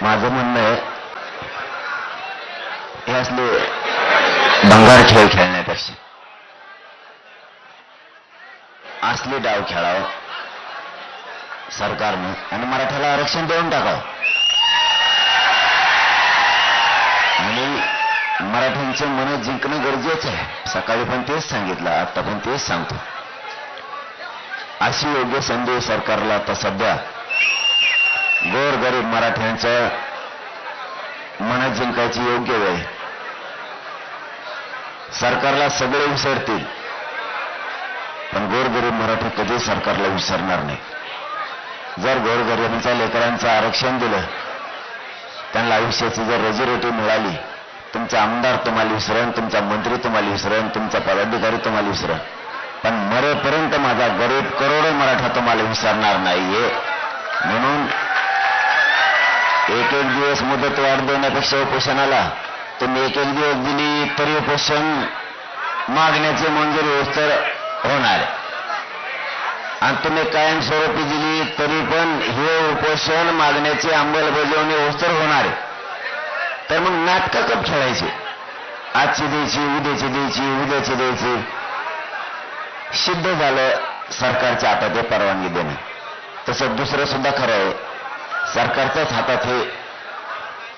माझं म्हणणं आहे हे असले भंगार खेळ खेळण्यापेक्षा असले डाव खेळावं सरकारनं आणि मराठ्याला आरक्षण देऊन टाकावं. आणि मराठ्यांचं मन जिंकणं गरजेचं आहे. सकाळी पण तेच सांगितलं, आता पण तेच सांगतो. अशी योग्य संधी सरकारला आता सध्या गोरगरीब मराठ्यांचं मन जिंकायची योग्य वेळ. सरकारला सगळे विसरतील पण गोरगरीब मराठी कधी सरकारला विसरणार नाही. जर गोरगरिबांच्या लेकरांचं आरक्षण दिलं, त्यांना आयुष्याची जर रोजीरोटी मिळाली, तुमचा आमदार तुम्हाला विसरण, तुमचा मंत्री तुम्हाला विसरण, तुमचा पदाधिकारी तुम्हाला विसरण, पण मरेपर्यंत माझा गरीब करोडो मराठा तुम्हाला विसरणार नाहीये. म्हणून एक एक दिवस मुदत वाढ देण्यापेक्षा उपोषणाला तुम्ही एक एक दिवस दिली तरी उपोषण मागण्याची मंजुरी होस्तर होणार. आणि तुम्ही कायमस्वरूपी दिली तरी पण हे उपोषण मागण्याची अंमलबजावणी होस्तर होणार. तर मग नाटकं कप खेळायची, आजची द्यायची, उद्याची द्यायची, उद्याची द्यायची. सिद्ध झालं सरकारच्या हातात हे परवानगी देणं. तसं दुसरं सुद्धा खरं आहे, सरकारच्याच हातात हे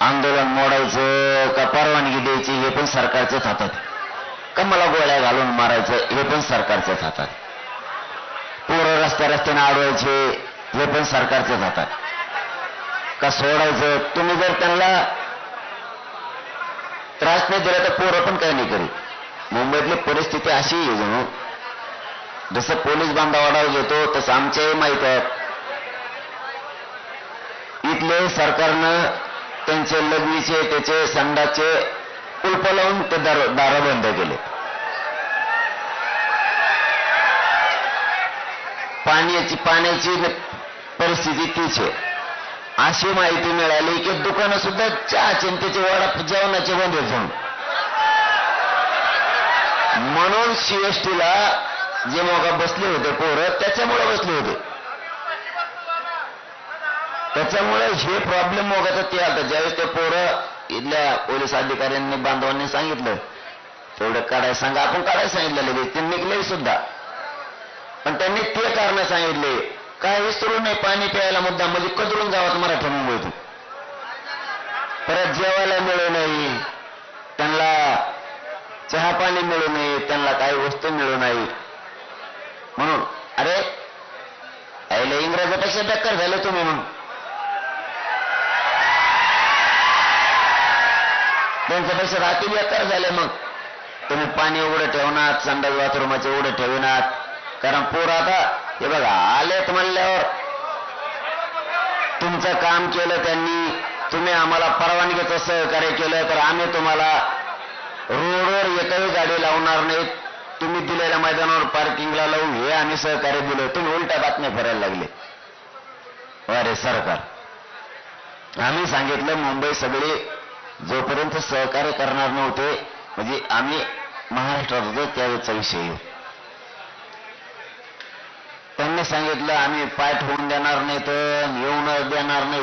आंदोलन मोडायचं का परवानगी द्यायची हे पण सरकारच्याच हातात. का मला गोळ्या घालून मारायचं हे पण सरकारच्याच हातात. पोरं रस्त्याने अडवायचे हे पण सरकारच्याच हातात. का सोडायचं, तुम्ही जर त्यांना त्रास नाही दिला तर पोरं पण काही नाही करीत. मुंबईतली परिस्थिती अशी आहे जणू जसं पोलीस बांधावाडावर घेतो तसं आमच्याही माहीत आहे. इथले सरकारनं त्यांचे लघवीचे त्याचे संडाचे कुलप लावून ते दार बंद केले. पाण्याची परिस्थिती तीच आहे. अशी माहिती मिळाली की दुकानं सुद्धा चहाचे त्याचे वडा जेवणाचे बंद होऊन. म्हणून सीएसटीला जे मोगा बसले होते पोरं त्याच्यामुळे बसले होते. त्याच्यामुळे हे प्रॉब्लेम मोगाचा ते आलं. ज्यावेळेस ते पोरं इथल्या पोलीस अधिकाऱ्यांनी बांधवांनी सांगितलं तेवढं काढायला सांगा, आपण काढायला सांगितलं, ते निघले सुद्धा. पण त्यांनी ते कारण सांगितले काय विसरू नाही, पाणी प्यायला मुद्दा म्हणजे कदरून गावात मराठा मुंबईतून. परत जेवायला मिळू नाही, त्यांना चहा पाणी मिळू नये, त्यांना काही वस्तू मिळू नाही. म्हणून अरे आईला इंग्रजापेक्षा बेकार झाले तुम्ही. म्हणून त्यांच्यापेक्षा रात्री बेकार झाले. मग तुम्ही पाणी उघडं ठेवणार, संडास बाथरूमाचे उघडं ठेवणार. कारण पोर आता हे बघा आलेत म्हणल्यावर तुमचं काम केलं त्यांनी, तुम्ही आम्हाला परवानगीचं सहकार्य केलं तर आम्ही तुम्हाला रोडवर एकही गाडी लावणार नाहीत. तुम्ही दिलेल्या मैदानावर पार्किंगला लावू हे आम्ही सहकार्य दिलं. तुम्ही उलट्या बातम्या फिरायला लागले. अरे सरकार, आम्ही सांगितलं मुंबई सगळे जोपर्यंत सहकार्य करणार नव्हते, म्हणजे आम्ही महाराष्ट्रात होतो त्यावेळेचा विषय. त्यांनी सांगितलं आम्ही पाय ठेवून देणार नाही, तर येऊन देणार नाही.